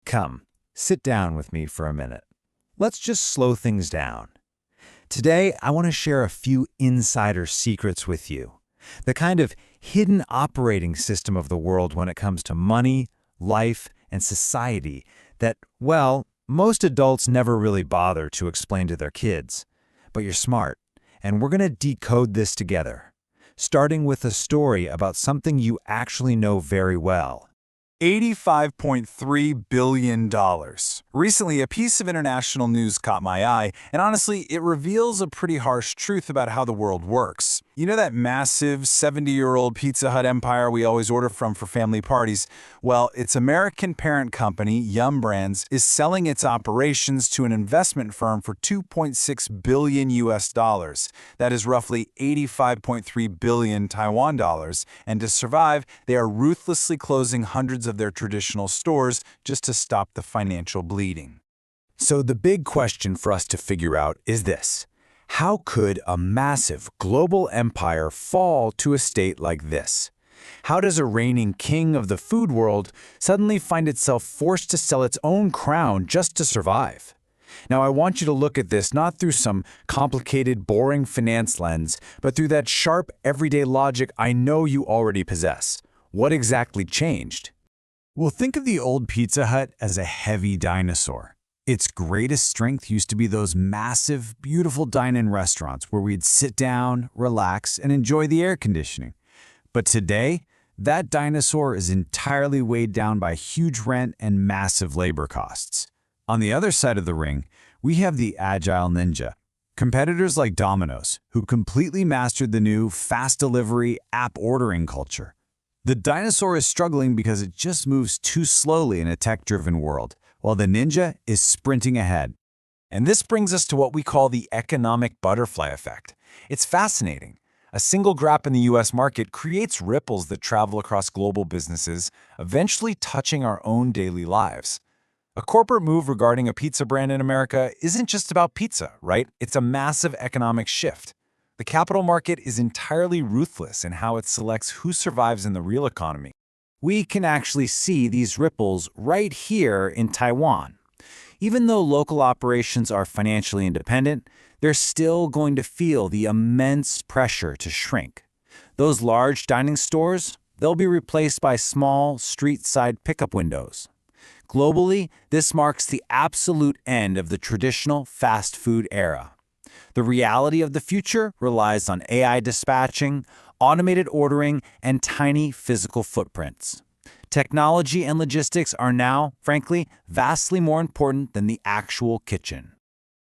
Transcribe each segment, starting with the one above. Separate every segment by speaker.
Speaker 1: Come, sit down with me for a minute. Let's just slow things down. Today, I want to share a few insider secrets with you. The kind of hidden operating system of the world when it comes to money, life, and society that, well, most adults never really bother to explain to their kids. But you're smart, and we're going to decode this together, starting with a story about something you actually know very well.
Speaker 2: $85.3 billion. Recently, a piece of international news caught my eye, and honestly, it reveals a pretty harsh truth about how the world works. You know that massive 70-year-old Pizza Hut empire we always order from for family parties? Well, its American parent company, Yum Brands, is selling its operations to an investment firm for $2.6 billion US. That is roughly 85.3 billion Taiwan dollars, and to survive, they are ruthlessly closing hundreds of their traditional stores just to stop the financial bleeding.
Speaker 1: So the big question for us to figure out is this. How could a massive global empire fall to a state like this? How does a reigning king of the food world suddenly find itself forced to sell its own crown just to survive? Now, I want you to look at this not through some complicated, boring finance lens, but through that sharp, everyday logic I know you already possess. What exactly changed? Well, think of the old Pizza Hut as a heavy dinosaur. Its greatest strength used to be those massive, beautiful dine-in restaurants where we'd sit down, relax, and enjoy the air conditioning. But today, that dinosaur is entirely weighed down by huge rent and massive labor costs. On the other side of the ring, we have the Agile ninja, competitors like Domino's, who completely mastered the new fast delivery app ordering culture. The dinosaur is struggling because it just moves too slowly in a tech-driven world, while the ninja is sprinting ahead.
Speaker 2: And this brings us to what we call the economic butterfly effect. It's fascinating. A single grab in the US market creates ripples that travel across global businesses, eventually touching our own daily lives. A corporate move regarding a pizza brand in America isn't just about pizza, right? It's a massive economic shift. The capital market is entirely ruthless in how it selects who survives in the real economy.
Speaker 1: We can actually see these ripples right here in Taiwan. Even though local operations are financially independent, they're still going to feel the immense pressure to shrink. Those large dining stores, they'll be replaced by small, street-side pickup windows. Globally, this marks the absolute end of the traditional fast food era. The reality of the future relies on AI dispatching, automated ordering, and tiny physical footprints. Technology and logistics are now, frankly, vastly more important than the actual kitchen.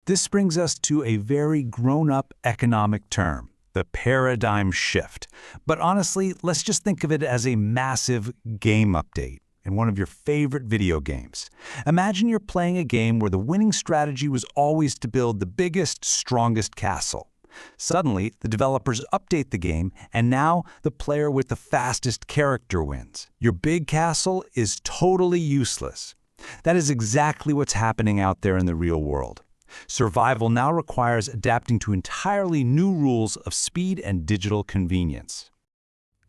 Speaker 1: This brings us to a very grown-up economic term, the paradigm shift. But honestly, let's just think of it as a massive game update in one of your favorite video games. Imagine you're playing a game where the winning strategy was always to build the biggest, strongest castle. Suddenly, the developers update the game, and now the player with the fastest character wins. Your big castle is totally useless. That is exactly what's happening out there in the real world. Survival now requires adapting to entirely new rules of speed and digital convenience.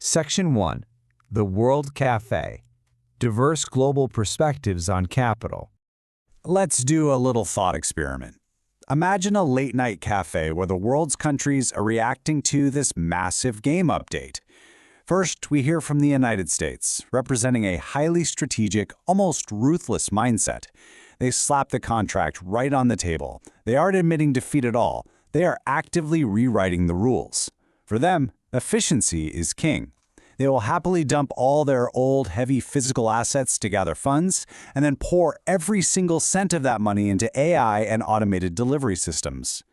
Speaker 1: Section 1. The World Cafe. Diverse global perspectives on capital. Let's do a little thought experiment. Imagine a late-night cafe where the world's countries are reacting to this massive game update. First, we hear from the United States, representing a highly strategic, almost ruthless mindset. They slap the contract right on the table. They aren't admitting defeat at all. They are actively rewriting the rules. For them, efficiency is king. They will happily dump all their old, heavy physical assets to gather funds, and then pour every single cent of that money into AI and automated delivery systems.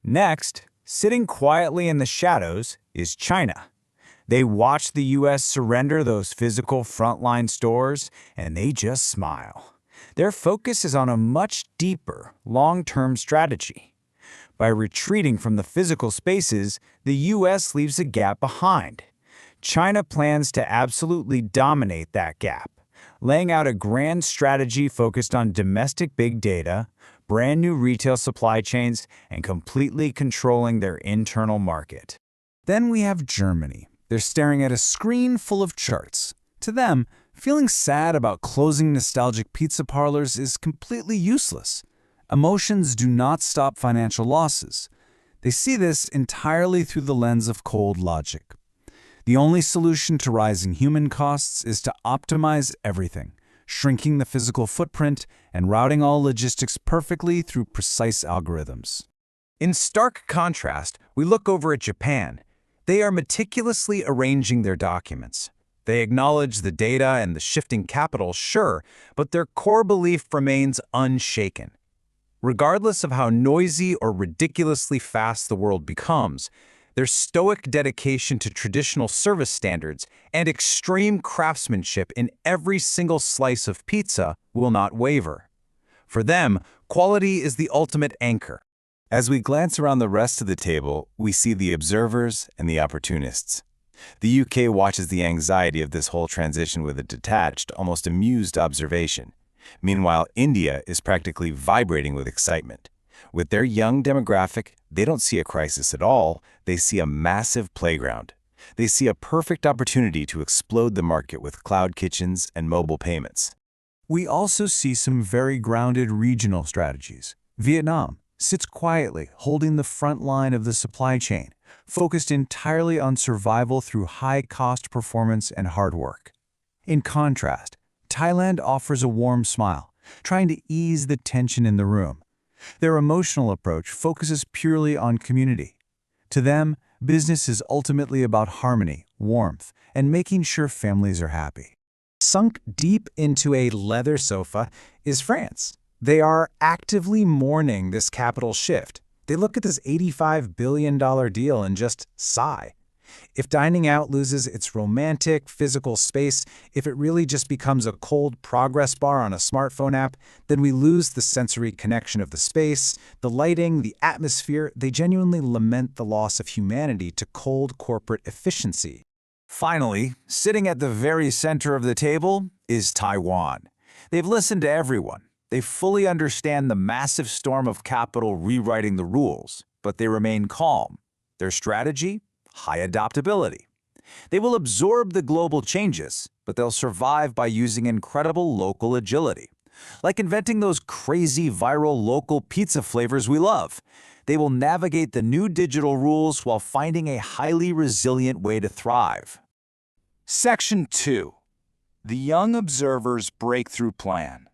Speaker 1: Next, sitting quietly in the shadows, is China. They watch the U.S. surrender those physical frontline stores, and they just smile. Their focus is on a much deeper, long-term strategy. By retreating from the physical spaces, the U.S. leaves a gap behind. China plans to absolutely dominate that gap, laying out a grand strategy focused on domestic big data, brand new retail supply chains, and completely controlling their internal market. Then we have Germany. They're staring at a screen full of charts. To them, Feeling sad about closing nostalgic pizza parlors is completely useless. Emotions do not stop financial losses. They see this entirely through the lens of cold logic. The only solution to rising human costs is to optimize everything, shrinking the physical footprint and routing all logistics perfectly through precise algorithms.
Speaker 2: In stark contrast, we look over at Japan. They are meticulously arranging their documents. They acknowledge the data and the shifting capital, sure, but their core belief remains unshaken. Regardless of how noisy or ridiculously fast the world becomes, their stoic dedication to traditional service standards and extreme craftsmanship in every single slice of pizza will not waver. For them, quality is the ultimate anchor.
Speaker 1: As we glance around the rest of the table, we see the observers and the opportunists. The UK watches the anxiety of this whole transition with a detached, almost amused observation. Meanwhile, India is practically vibrating with excitement. With their young demographic, they don't see a crisis at all, they see a massive playground. They see a perfect opportunity to explode the market with cloud kitchens and mobile payments. We also see some very grounded regional strategies. Vietnam sits quietly, holding the front line of the supply chain, focused entirely on survival through high-cost performance and hard work. In contrast, Thailand offers a warm smile, trying to ease the tension in the room. Their emotional approach focuses purely on community. To them, business is ultimately about harmony, warmth, and making sure families are happy. Sunk deep into a leather sofa is France. They are actively mourning this capital shift. They look at this $85 billion deal and just sigh. If dining out loses its romantic, physical space, if it really just becomes a cold progress bar on a smartphone app, then we lose the sensory connection of the space, the lighting, the atmosphere. They genuinely lament the loss of humanity to cold corporate efficiency. Finally, sitting at the very center of the table is Taiwan. They've listened to everyone. They fully understand the massive storm of capital rewriting the rules, but they remain calm. Their strategy? High adaptability. They will absorb the global changes, but they'll survive by using incredible local agility. Like inventing those crazy viral local pizza flavors we love. They will navigate the new digital rules while finding a highly resilient way to thrive.
Speaker 2: Section 2. The Young Observer's Breakthrough Plan.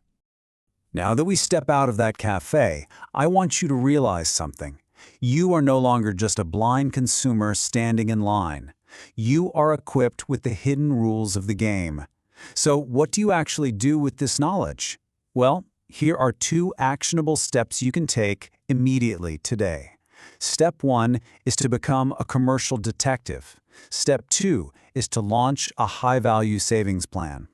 Speaker 1: Now that we step out of that cafe, I want you to realize something. You are no longer just a blind consumer standing in line. You are equipped with the hidden rules of the game. So what do you actually do with this knowledge? Well, here are 2 actionable steps you can take immediately today. Step 1 is to become a commercial detective. Step 2 is to launch a high-value savings plan.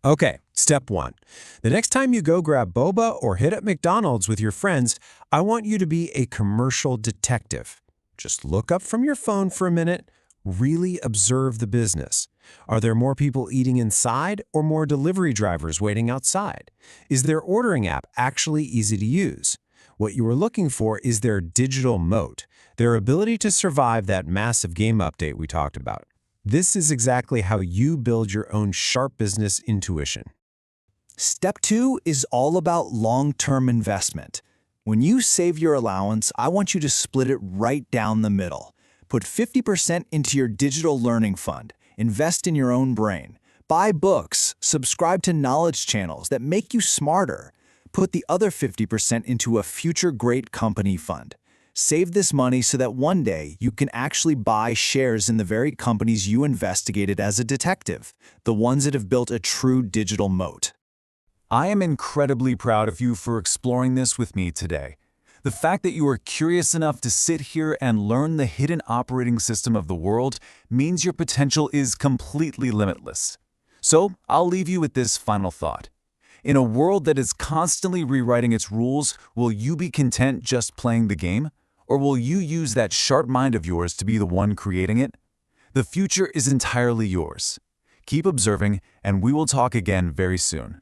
Speaker 3: Okay, step 1. The next time you go grab boba or hit up McDonald's with your friends, I want you to be a commercial detective. Just look up from your phone for a minute, really observe the business. Are there more people eating inside or more delivery drivers waiting outside? Is their ordering app actually easy to use? What you are looking for is their digital moat, their ability to survive that massive game update we talked about. This is exactly how you build your own sharp business intuition.
Speaker 1: Step 2 is all about long-term investment. When you save your allowance, I want you to split it right down the middle. Put 50% into your digital learning fund. Invest in your own brain. Buy books. Subscribe to knowledge channels that make you smarter. Put the other 50% into a future great company fund. Save this money so that one day you can actually buy shares in the very companies you investigated as a detective, the ones that have built a true digital moat. I am incredibly proud of you for exploring this with me today. The fact that you are curious enough to sit here and learn the hidden operating system of the world means your potential is completely limitless. So, I'll leave you with this final thought. In a world that is constantly rewriting its rules, will you be content just playing the game? Or will you use that sharp mind of yours to be the one creating it? The future is entirely yours. Keep observing, and we will talk again very soon.